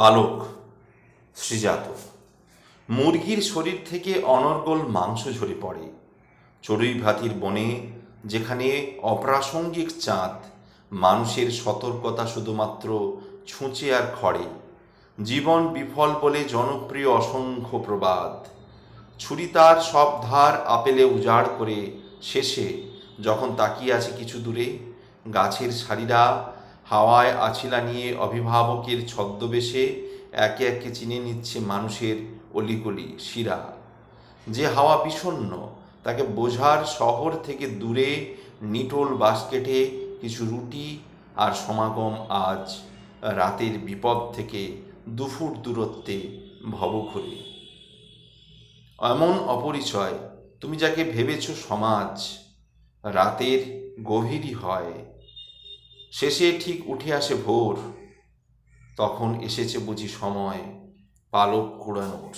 পালক শ্রীজাত। মুরগির শরীর থেকে অনর্গল মাংস ঝরে পড়ে। চড়ুইভাতির বনে যেখানে অপ্রাসঙ্গিক চাঁদ, মানুষের সতর্কতা শুধুমাত্র ছুঁচে আর খড়ে। জীবন বিফল বলে জনপ্রিয় অসংখ্য প্রবাদ। ছুরি তার সব ধার আপেলে উজাড় করে শেষে যখন তাকিয়ে আছে কিছু দূরে, গাছের সারিরা হাওয়ায় আছিলা নিয়ে অভিভাবকের ছদ্মবেশে একে একে চিনে নিচ্ছে মানুষের অলিগলি শিরা। যে হাওয়া বিষণ্ণ তাকে বোঝার শহর থেকে দূরে নিটোল বাস্কেটে কিছু রুটি আর সমাগম আজ রাতের বিপদ থেকে দুফুট দূরত্বে ভবঘুরে। এমন অপরিচয় তুমি যাকে ভেবেছ সমাজ, রাতের গভীরই হয়, শেষে ঠিক উঠে আসে ভোর, তখন এসেছে বুঝি সময় পালক কুড়ানোর।